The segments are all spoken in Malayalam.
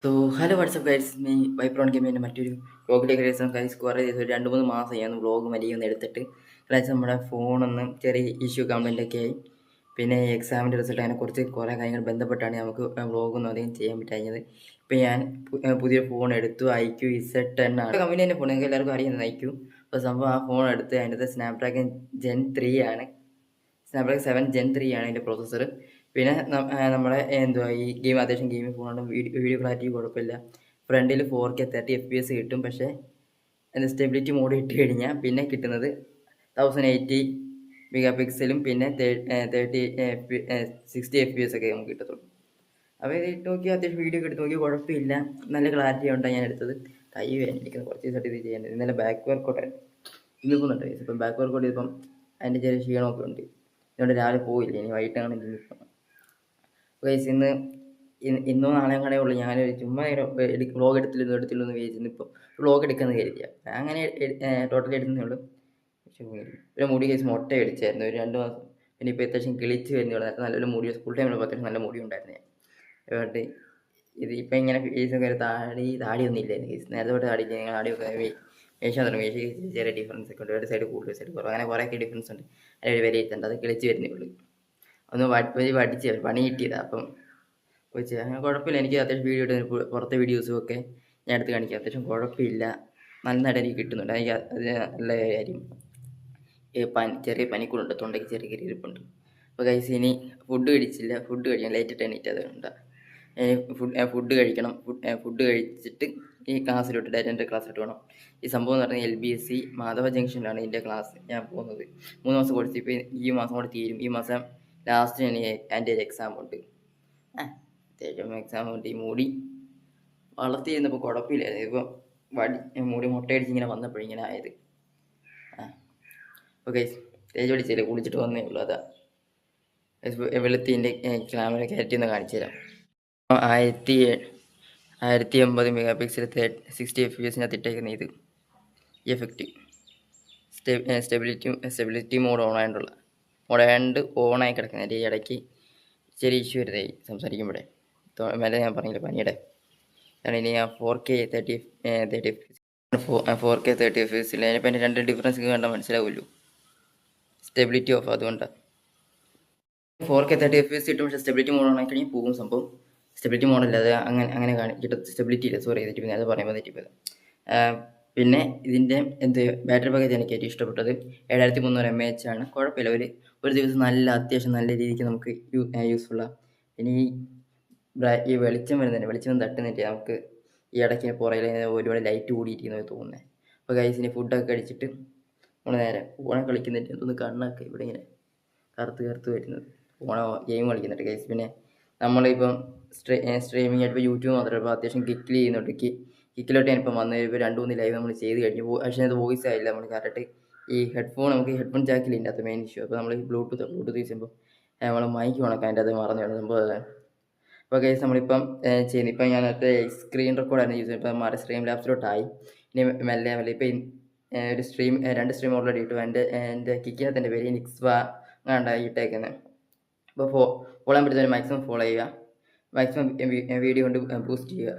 സോ ഹലോ വാട്സപ്പ് ഗൈസ് മീ വൈപ്രോൺ ഗെയിമിൻ്റെ മറ്റൊരു വ്ളോഗിലേക്ക് ഗൈസ് കുറേ ദിവസം ഒരു 2-3 മാസം ഞാൻ വ്ളോഗ് മരിയൊന്ന് എടുത്തിട്ട് ഗൈസ് നമ്മുടെ ഫോണൊന്ന് ചെറിയ ഇഷ്യൂ കംപ്ലൈൻ്റ് ആയി. പിന്നെ എക്സാമിൻ്റെ റിസൾട്ട് അതിനെക്കുറിച്ച് കുറേ കാര്യങ്ങൾ ബന്ധപ്പെട്ടാണ് നമുക്ക് വ്ളോഗൊന്നും അധികം ചെയ്യാൻ പറ്റാഞ്ഞത്. ഇപ്പോൾ ഞാൻ പുതിയ ഫോൺ എടുത്തു, iQZ10 ആണ് കമ്പനി തന്നെ ഫോൺ, നിങ്ങൾക്ക് എല്ലാവർക്കും അറിയുന്നത് iQ. അപ്പോൾ സംഭവം ആ ഫോൺ എടുത്ത് അതിൻ്റെ സ്നാപ്ഡ്രാഗൺ Gen 3 ആണ്, സ്നാപ്ഡ്രാഗൺ 7 Gen 3 ആണ് അതിൻ്റെ പ്രോസസ്സർ. പിന്നെ നമ്മുടെ എന്തുവാ ഈ ഗെയിം അത്യാവശ്യം ഗെയിമിംഗ് ഫോണാണ്, വീഡിയോ ക്ലാരിറ്റി കുഴപ്പമില്ല. ഫ്രണ്ടിൽ 4K 30 FPS കിട്ടും. പക്ഷേ സ്റ്റെബിലിറ്റി മോഡ് ഇട്ട് കഴിഞ്ഞാൽ പിന്നെ കിട്ടുന്നത് 1080 മെഗാ പിക്സലും പിന്നെ 60 FPS ഒക്കെ നമുക്ക് കിട്ടത്തുള്ളൂ. അപ്പോൾ ഇത് ഇട്ട് നോക്കി അത്യാവശ്യം വീഡിയോ ഒക്കെ എടുത്ത് നോക്കി കുഴപ്പമില്ല, നല്ല ക്ലാരിറ്റി ഉണ്ടാണ് ഞാൻ എടുത്തത്. കൈ വേദനിക്കുന്നത് കുറച്ച് ദിവസമായിട്ട് ഇത് ചെയ്യേണ്ടത്. ഇന്നലെ ബാക്ക് വർക്കൗട്ടായിരുന്നു, ഇന്നിപ്പോന്നുണ്ട്. ഇപ്പം ബാക്ക് വർക്കൗട്ട് ചെയ്തപ്പം അതിൻ്റെ ചെറിയ ക്ഷീണമൊക്കെ ഉണ്ട്. ഇതുകൊണ്ട് രാവിലെ പോയില്ല, ഇനി വൈകിട്ടാണ് ഇന്നിപ്പം. ഇന്നോ നാളെയും കൂടെ ഉള്ളൂ. ഞാൻ ചുമ്മാ വ്ളോഗ് എടുത്തില്ലെന്ന് വിചാരിച്ചിരുന്നു. ഇപ്പോൾ വ്ളോഗ് എടുക്കുന്നത് കരുതിയ അങ്ങനെ ടോട്ടലി എടുക്കുന്നേ ഉള്ളൂ. പക്ഷേ ഒരു മുടി കേസ് മുട്ട അടിച്ചായിരുന്നു ഒരു 2 മാസം. പിന്നെ ഇപ്പോൾ അത്യാവശ്യം കിളിച്ച് വരുന്നുള്ളൂ. നേരത്തെ നല്ലൊരു മുടി, സ്കൂൾ ടൈമിൽ അത്യാവശ്യം നല്ല മുടി ഉണ്ടായിരുന്നു ഞാൻ. അതുകൊണ്ട് ഇത് ഇപ്പം ഇങ്ങനെ ഫേസൊക്കെ ഒരു താടിയൊന്നും ഇല്ലായിരുന്നു കേസ്. നേരത്തെ തൊട്ട് താടിയൊക്കെ വേഷം തുടങ്ങി. വേഷം ചെറിയ ഡിഫറൻസ് ഒക്കെ ഉണ്ട്, ഒരു സൈഡ് കൂടുതൽ സൈഡ് കുറവ്, അങ്ങനെ കുറേയൊക്കെ ഡിഫറൻസ് ഉണ്ട്. അതിൽ വിലയിരുത്തേണ്ട, അത് കിളിച്ച് വരുന്നേ ഉള്ളൂ. ഒന്ന് പഠിച്ച് പണി കിട്ടിയതാണ്. അപ്പം വെച്ച് അങ്ങനെ കുഴപ്പമില്ല. എനിക്ക് അത്യാവശ്യം വീഡിയോ ഇട്ട് പുറത്തെ വീഡിയോസും ഒക്കെ ഞാൻ എടുത്ത് കാണിക്കാം. അത്യാവശ്യം കുഴപ്പമില്ല, നന്നായിട്ട് എനിക്ക് കിട്ടുന്നുണ്ട്. എനിക്ക് അത് നല്ല കാര്യം. ചെറിയ പനിക്കൂടുണ്ട്, തൊണ്ടയ്ക്ക് ചെറിയ ഇരിപ്പുണ്ട്. അപ്പോൾ ഗൈസ് ഇനി ഫുഡ് കഴിച്ചില്ല, ഫുഡ് കഴിക്കണം, ലേറ്റായിട്ട് എണീറ്റ് അതുകൊണ്ട് ഫുഡ് കഴിക്കണം. ഫുഡ് കഴിച്ചിട്ട് ഈ ക്ലാസ്സിലോട്ട് ഡയറക്റ്റ് ക്ലാസ്സിലോട്ട് വേണം. ഈ സംഭവം എന്ന് പറഞ്ഞാൽ LBSC മാധവ ജംഗ്ഷനിലാണ് ഇതിൻ്റെ ക്ലാസ് ഞാൻ പോകുന്നത്. 3 മാസം കൊടുത്ത് ഇപ്പോൾ ഈ മാസം കൂടെ തീരും. ഈ മാസം ലാസ്റ്റ് എൻ്റെ ഒരു എക്സാം ഉണ്ട്. അത്യാവശ്യം എക്സാം ഉണ്ട്. ഈ മുടി വളർത്തിയിരുന്നപ്പോൾ കുഴപ്പമില്ലായിരുന്നു. ഇപ്പം മുടി മുട്ടയടിച്ച് ഇങ്ങനെ വന്നപ്പോഴിങ്ങനെ ആയത്. ഓക്കെ, തേജ് പഠിച്ചില്ല, കുളിച്ചിട്ട് വന്നേ ഉള്ളൂ. അതാ വെളുത്തിൻ്റെ ക്യാമറ ക്യാരറ്റി ഒന്ന് കാണിച്ചു തരാം. 1080 മെഗാ പിക്സൽ 60 FPS ഇട്ടേക്കുന്ന ഇത് ഈ എഫക്റ്റ് സ്റ്റെബിലിറ്റി മോഡ് ഓണായി കിടക്കുന്നത്. ഈ ഇടയ്ക്ക് ചെറിയ ഇഷ്യൂ വരുന്നതായി സംസാരിക്കുമ്പോഴേ മേലെ ഞാൻ പറഞ്ഞില്ല പനിയുടെ. കാരണം ഇനി ഞാൻ 4K 30 FPS അതിനിപ്പോൾ എൻ്റെ 2 ഡിഫറൻസ് കണ്ടാൽ മനസ്സിലാവുമല്ലോ. സ്റ്റെബിലിറ്റി ഓഫ്, അതുകൊണ്ടാണ് 4K 30 FPS കിട്ടും. പക്ഷേ സ്റ്റെബിലിറ്റി മോഡ് ഓൺ ആയി കഴിഞ്ഞാൽ പോകും സംഭവം. സ്റ്റെബിലിറ്റി മോഡല്ല, അത് അങ്ങനെ കിട്ടും. സ്റ്റെബിലിറ്റി ഇല്ല, സോറി തെറ്റിപ്പോയി, അത് പറയുമ്പോൾ തെറ്റിപ്പോയത്. പിന്നെ ഇതിൻ്റെ ബാറ്ററി പാക്കേജ് എനിക്ക് ഏറ്റവും ഇഷ്ടപ്പെട്ടത് 7300 mAh ആണ്. കുഴപ്പമില്ല, ഒരു ദിവസം അത്യാവശ്യം നല്ല രീതിക്ക് നമുക്ക് യൂസ്ഫുള്ളാണ്. പിന്നെ ഈ വെളിച്ചം തട്ടുന്നില്ല നമുക്ക്. ഈ ഇടയ്ക്ക് പുറകിൽ ഒരുപാട് ലൈറ്റ് കൂടിയിരിക്കുന്നത് തോന്നുന്നത്. അപ്പോൾ ഗൈസിന് ഫുഡൊക്കെ കഴിച്ചിട്ട് നമ്മൾ നേരെ ഓണം കളിക്കുന്നില്ല, ഒന്ന് കണ്ണൊക്കെ ഇവിടെ ഇങ്ങനെ കറുത്ത് വരുന്നത്. ഗെയിം കളിക്കുന്നുണ്ട് ഗൈസ്. പിന്നെ നമ്മളിപ്പം സ്ട്രീമിംഗ് ആയിട്ട് ഇപ്പോൾ യൂട്യൂബ് മാത്രമല്ല, ഇപ്പോൾ അത്യാവശ്യം കിക്കിൽ ചെയ്യുന്നുണ്ട്. കിക്കിലോട്ട് ഞാനിപ്പം വന്ന് ഇപ്പോൾ 2-3 ലൈവ് നമ്മൾ ചെയ്ത് കഴിഞ്ഞു. പക്ഷേ അത് വോയിസ് ആയില്ല. നമ്മൾ കറക്റ്റ് ഈ നമുക്ക് ഹെഡ്ഫോൺ ജാക്കിൽ ഇതിൻ്റെ അകത്ത് മെയിൻ ഇഷ്യൂ. അപ്പോൾ നമ്മൾ ഈ ബ്ലൂടൂത്ത് യൂസ് ചെയ്യുമ്പോൾ നമ്മൾ മൈക്ക് ഉണക്കാൻ അതിൻ്റെ അത് മറന്നു വേണം സംഭവം. അപ്പോൾ ഗൈസ് നമ്മളിപ്പം ചെയ്യുന്നത്, ഇപ്പം ഞാൻ നേരത്തെ സ്ക്രീൻ റെക്കോർഡായിരുന്നു യൂസ് ചെയ്യുന്നത്. ഇപ്പം മാറി സ്ട്രീം ലാബ്സിലോട്ടായി. ഇനി മെല്ലെ ഇപ്പം ഒരു 2 സ്ട്രീം ഓൾറെഡി ഇട്ടു. എൻ്റെ കിക്കിനകത്ത് എൻ്റെ പേര് നിക്സ്വ അങ്ങാണ്ടായി ഇട്ടേക്കുന്നത്. അപ്പോൾ ഫോളോ ചെയ്യാൻ പറ്റുന്നവർ മാക്സിമം ഫോളോ ചെയ്യുക, മാക്സിമം വീഡിയോ കൊണ്ട് ബൂസ്റ്റ് ചെയ്യുക.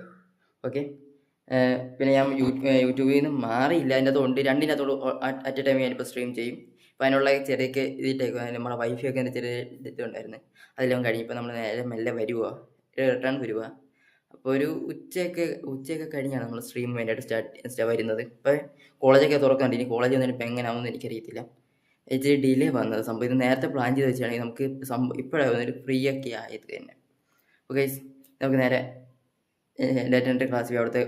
ഓക്കെ, പിന്നെ ഞാൻ യൂട്യൂബിൽ നിന്ന് മാറിയില്ല, അതിൻ്റെ അകത്തുണ്ട്. രണ്ടിനകത്തോട് അറ്റ് എ ടൈം ഞാനിപ്പോൾ സ്ട്രീം ചെയ്യും. അപ്പോൾ അതിനുള്ള ചെറിയൊക്കെ ഇതിട്ടേക്കുക. നമ്മുടെ വൈഫൈ ഒക്കെ എൻ്റെ ചെറിയ ഇതുണ്ടായിരുന്നു, അതെല്ലാം കഴിഞ്ഞ് ഇപ്പോൾ നമ്മൾ നേരെ മെല്ലെ റിട്ടേൺ വരുക. അപ്പോൾ ഒരു ഉച്ചയൊക്കെ കഴിഞ്ഞാണ് നമ്മൾ സ്ട്രീം വേണ്ടിയിട്ട് സ്റ്റാർട്ട് വരുന്നത്. ഇപ്പോൾ കോളേജൊക്കെ തുറക്കുന്നുണ്ട്. ഇനി കോളേജ് വന്നിട്ട് ഇപ്പോൾ എങ്ങനെയാവുമെന്ന് എനിക്കറിയത്തില്ല. ഇച്ചിരി ഡിലേ വന്നത് സംഭവം. ഇത് നേരത്തെ പ്ലാൻ ചെയ്ത് വെച്ചാണെങ്കിൽ നമുക്ക് ഇപ്പോഴാണ് ഒരു ഫ്രീ ഒക്കെ ആയത് തന്നെ. ഓക്കെ, നമുക്ക് നേരെ ഡേറ്റൻ്റെ ക്ലാസ്സിൽ അവിടുത്തെ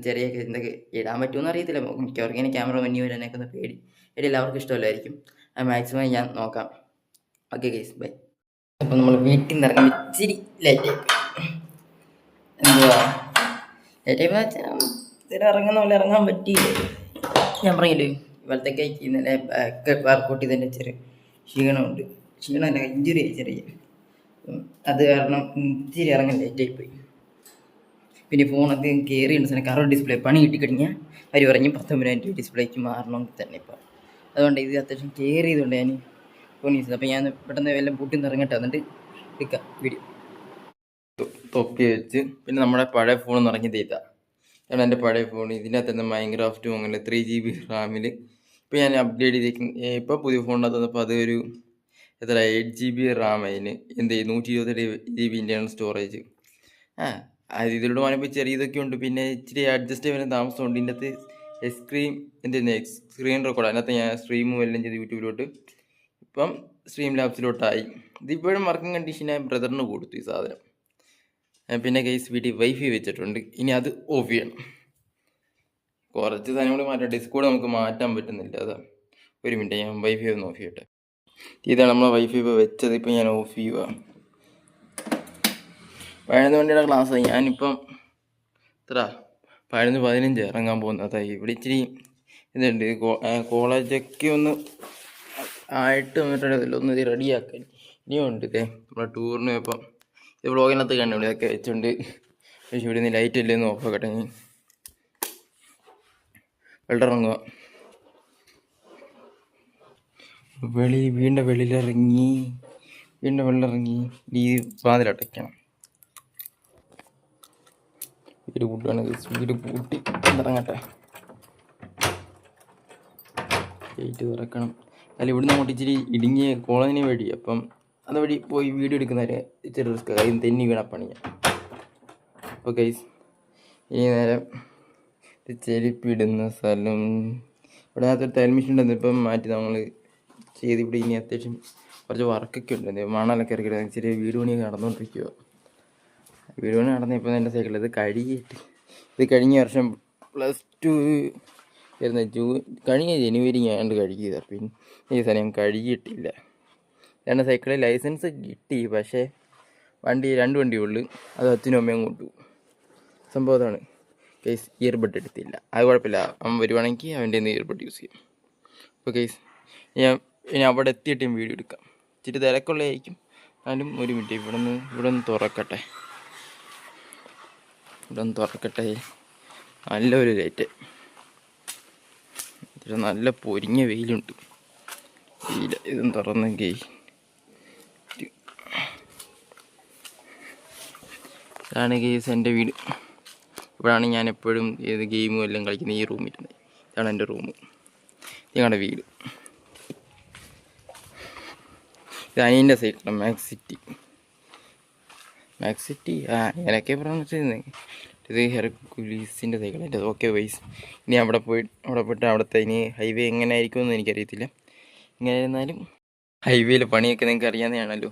ചെറിയ എന്തൊക്കെ ഇടാൻ പറ്റുമെന്ന് അറിയത്തില്ല. മിക്കവർക്കും ഇങ്ങനെ ക്യാമറ മുന്നിൽ വരാനൊക്കെ ഒന്ന് പേടി എല്ലാവർക്കും ഇഷ്ടമല്ലായിരിക്കും. അത് മാക്സിമം ഞാൻ നോക്കാം. Okay guys, bye. അപ്പം നമ്മൾ വീട്ടിൽ നിന്ന് ഇറങ്ങാൻ ഇച്ചിരി ലേറ്റായി. എന്തുവാ ലേറ്റായിപ്പോൾ വെച്ചാൽ സ്ഥിരം ഇറങ്ങുന്ന പോലെ ഇറങ്ങാൻ പറ്റിയില്ലേ. ഞാൻ പറഞ്ഞില്ലേ ഇവളത്തേക്ക് ഇന്നലെ വർക്കൗട്ട് ചെയ്തതിൻ്റെ ചെറിയ ക്ഷീണമല്ല, ഇഞ്ചുറി ചെറിയ. അത് കാരണം ഇച്ചിരി ഇറങ്ങാൻ ലേറ്റായിപ്പോയി. പിന്നെ ഫോണൊക്കെ കയറിയുണ്ട് സാധനം കറോ ഡിസ്പ്ലേ പണി കിട്ടിക്കഴിഞ്ഞാൽ അവർ പറഞ്ഞ് 19,000 ഡിസ്പ്ലേക്ക് മാറണമെങ്കിൽ തന്നെ ഇപ്പോൾ. അതുകൊണ്ട് ഇത് അത്യാവശ്യം കെയർ ചെയ്തുകൊണ്ട് ഞാൻ ഫോൺ യൂസ് ചെയ്തത്. അപ്പോൾ ഞാൻ പെട്ടെന്ന് എല്ലാം പൂട്ടി നിന്ന് ഇറങ്ങട്ടെ, എന്നിട്ട് എടുക്കാം വീഡിയോ. തൊപ്പി വെച്ച് പിന്നെ നമ്മുടെ പഴയ ഫോൺ എന്ന് പറഞ്ഞ് തീറ്റ. ഇതാണ് എൻ്റെ പഴയ ഫോൺ. ഇതിനകത്ത് തന്നെ മൈൻക്രാഫ്റ്റും അങ്ങനെ 3 GB റാമിൽ ഇപ്പോൾ ഞാൻ അപ്ഗ്രേഡ് ചെയ്തേക്കുന്ന. ഇപ്പോൾ പുതിയ ഫോണിനകത്ത് വന്നപ്പോൾ അതൊരു എത്ര 8 GB റാം, അതിന് എന്ത് 128 GB ഇൻ്റെയാണ് സ്റ്റോറേജ്. അത് ഇതിലൂടെ പറയുമ്പോൾ ചെറിയതൊക്കെ ഉണ്ട്, പിന്നെ ഇച്ചിരി അഡ്ജസ്റ്റ് ചെയ്യാൻ താമസമുണ്ട്. ഇതിൻ്റെ അകത്ത് സ്ക്രീൻ റെക്കോർഡ്, അതിനകത്ത് ഞാൻ സ്ട്രീമും എല്ലാം ചെയ്ത് യൂട്യൂബിലോട്ട് ഇപ്പം സ്ട്രീം ലാബ്സിലോട്ടായി. ഇതിപ്പോഴും വർക്കിംഗ് കണ്ടീഷനായി ബ്രദറിന് കൊടുത്തു ഈ സാധനം. പിന്നെ ഗൈസ് വീട്ടിൽ വൈഫൈ വെച്ചിട്ടുണ്ട്, ഇനി അത് ഓഫ് ചെയ്യണം. കുറച്ച് സാധനങ്ങൾ മാറ്റാം, ഡിസ്കോഡ് നമുക്ക് മാറ്റാൻ പറ്റുന്നില്ല. അതാ ഒരു മിനിറ്റ്, ഞാൻ വൈഫൈ ഒന്ന് ഓഫ് ചെയ്യട്ടെ. ഇതാണ് നമ്മളെ വൈഫൈ ഇപ്പോൾ വെച്ചത്, ഇപ്പോൾ ഞാൻ ഓഫ് ചെയ്യുക. 11 മണിയുടെ ക്ലാസ്. ഞാനിപ്പം എത്ര 11:15 ഇറങ്ങാൻ പോകുന്നതായി. ഇവിടെ ഇച്ചിരി ഇതുണ്ട്, കോളേജൊക്കെ ഒന്ന് ആയിട്ട് വന്നിട്ടുണ്ടല്ലോ, ഒന്ന് റെഡിയാക്കാൻ ഇനിയുണ്ട്. ഇതേ നമ്മളെ ടൂറിന് ഇപ്പം ഇത് വ്ളോഗിനകത്ത് കണ്ടു ഇവിടെയൊക്കെ വെച്ചുകൊണ്ട്. പക്ഷേ ഇവിടെ നിന്ന് ലൈറ്റ് ഇല്ലേ എന്ന് നോക്കട്ടെ. വെള്ളം ഇറങ്ങുക, വീണ്ടും വെളിയിലിറങ്ങി ഈ വാതിലടയ്ക്കണം. വീട് കൂട്ടുകയാണ്, വീട് കൂട്ടി ഇറങ്ങട്ടെ. ഗേറ്റ് തുറക്കണം. അല്ല, ഇവിടുന്ന് അങ്ങോട്ട് ഇച്ചിരി ഇടുങ്ങിയ കോളനി വഴി, അപ്പം അതുവഴി പോയി വീഡിയോ എടുക്കുന്നവരെ ഇച്ചിരി റിസ്ക്, കയ്യിൽ തെന്നി വീണ പണിയാണ്. അപ്പോൾ ഗൈസ് ഇനി നേരം ചെരുപ്പിടുന്ന സ്ഥലം ഇവിടെ അകത്തൊരു തയ്യൽ മെഷീൻ ഉണ്ടായിരുന്നു, ഇപ്പം മാറ്റി നമ്മൾ ചെയ്ത്. ഇവിടെ ഇനി അത്യാവശ്യം കുറച്ച് വർക്കൊക്കെ ഉണ്ട്, മണലൊക്കെ ഇറക്കിയിട്ട് ഇച്ചിരി വീട് പണിയൊക്കെ നടന്നുകൊണ്ടിരിക്കുക. വീട് പണി നടന്നപ്പോൾ എൻ്റെ സൈക്കിൾ ഇത് കഴിഞ്ഞ വർഷം +2 വരുന്ന കഴിഞ്ഞ ജനുവരി ഞാൻ കഴുകിയതാണ്. പിന്നെ ഈ സമയം കഴുകിയിട്ടില്ല. എൻ്റെ സൈക്കിളിൽ ലൈസൻസ് കിട്ടി, പക്ഷേ 2 വണ്ടിയുള്ളൂ. അത് അച്ഛനും അമ്മയും കൊണ്ടു. സംഭവം അതാണ് കേസ്. ഇയർബഡ് എടുത്തില്ല, അത് കുഴപ്പമില്ല, അവൻ വരുവാണെങ്കിൽ അവൻ്റെ ഇയർബഡ് യൂസ് ചെയ്യും. അപ്പോൾ കേസ് ഇനി അവിടെ എത്തിയിട്ട് വീഡിയോ എടുക്കാം. ഇച്ചിരി തിരക്കുള്ളതായിരിക്കും, എന്നാലും ഒരു മിനിറ്റ് ഇവിടെ ഒന്ന് തുറക്കട്ടെ. നല്ലൊരു ലൈറ്റ്, നല്ല പൊരിഞ്ഞ വെയിലുണ്ട്. ഇതും തുറന്നെങ്കിൽ ഇതാണ് കേസ് എൻ്റെ വീട്. ഇവിടെയാണ് ഞാൻ എപ്പോഴും ഏത് ഗെയിമും എല്ലാം കളിക്കുന്ന, ഈ റൂമിരുന്നത്. ഇതാണ് എൻ്റെ റൂം, ഞങ്ങളുടെ വീട്. ഇത് അനിയൻ്റെ സൈക്കിൾ മാക്സ് സിറ്റി അങ്ങനെയൊക്കെ പറഞ്ഞിരുന്നത്. ഇത് ഹെർക്കുലീസിൻ്റെ സൈക്കിൾ എൻ്റെ. ഓക്കെ വൈസ് ഇനി അവിടെ പോയിട്ട് അവിടുത്തെ ഇനി ഹൈവേ എങ്ങനെ ആയിരിക്കുമെന്ന് എനിക്കറിയത്തില്ല. ഇങ്ങനെ ഇരുന്നാലും ഹൈവേയിൽ പണിയൊക്കെ നിങ്ങൾക്ക് അറിയാവുന്നതാണല്ലോ.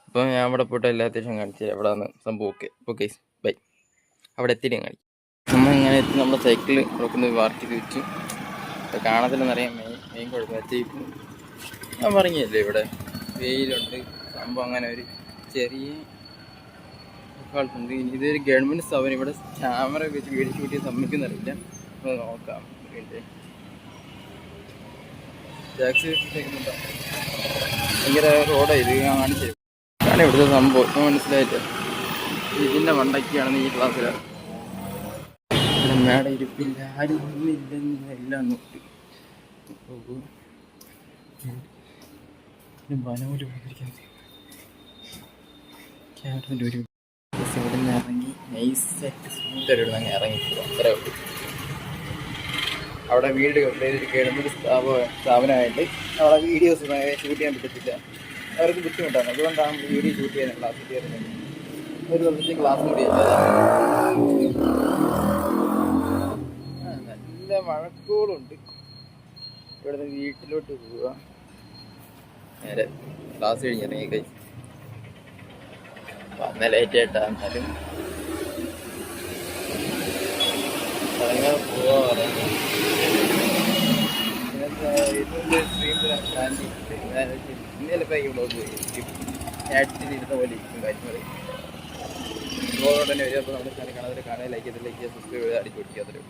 അപ്പോൾ ഞാൻ അവിടെ പോയിട്ട് എല്ലാ അത്യാവശ്യം കാണിച്ചു തരാം എവിടെയാണ് സംഭവം. Okay guys by. അവിടെ എത്തിയിട്ട് ഞാൻ കാണിക്കും. ഇങ്ങനെ എത്തി നമ്മുടെ സൈക്കിൾ കൊടുക്കുന്ന പാർക്ക് ചെയ്ത് വെച്ചു. കാണത്തില്ലെന്നറിയാം, മെയിൻ കുഴപ്പം ഞാൻ പറഞ്ഞല്ലേ ഇവിടെ വെയിലുണ്ട്. സംഭവം അങ്ങനെ ഒരു ചെറിയ ഉണ്ട്. ഇതൊരു ഗവൺമെൻറ് സ്ഥാപനം, ഇവിടെ ക്യാമറ വെച്ച് വീഡിയോ ഷൂട്ട് ചെയ്യാൻ സമ്മതിക്കുന്നറിയില്ല. നമ്മൾ നോക്കാം. ടാക്സി ഭയങ്കര റോഡാണ് ഇത്, ഞാൻ കാണിച്ചു തരും. കാരണം ഇവിടുത്തെ സംഭവം ഇപ്പം മനസ്സിലായിട്ട് ഇതിൻ്റെ മണ്ടയ്ക്കാണെന്ന് ഈ ക്ലാസ്സിലാണ്. മേട ഇരിപ്പില്ല, ആരും ഒന്നുമില്ലെന്നെല്ലാം നോക്കി വനമൂല് പോയിരിക്കുന്നത്. ക്യാമറൻ്റെ ഒരു ഇവിടെ നിന്ന് ഇറങ്ങി നൈസായിട്ട് സ്മൂത്തായിട്ട് ഇവിടെ നിന്ന് ഇറങ്ങി പോകാം. അത്രേ ഉള്ളൂ. അവിടെ വീട് ഗവൺമെൻറ് സ്ഥാപനമായിട്ട് അവിടെ വീഡിയോസ് ഷൂട്ട് ചെയ്യാൻ പറ്റത്തില്ല, അവർക്ക് ബുദ്ധിമുട്ടാണ്. അതുകൊണ്ടാണ് വീഡിയോ ഷൂട്ട് ചെയ്യാൻ ക്ലാസ് കയറുന്നത്. ഒരു ദിവസത്തെ ക്ലാസ് കൂടി നല്ല മഴക്കോളുണ്ട്. ഇവിടെ നിന്ന് വീട്ടിലോട്ട് പോവുക. നേരെ ക്ലാസ് കഴിഞ്ഞിറങ്ങി കഴിച്ചു വന്ന ലേറ്റായിട്ടാ, എന്നാലും അങ്ങനെ പോവാ പറഞ്ഞു. ഇന്നലെ വ്ളോഗ് ഇരുന്ന പോലെ ഇരിക്കും കാര്യങ്ങൾ. വ്ളോഗ് ഉടനെ വരും. അപ്പോൾ നമ്മൾ കാണാതെ ലൈക്ക് ചെയ്ത് സബ്സ്ക്രൈബ് ചെയ്ത് അടിച്ചു പൊട്ടിക്കാത്തരും.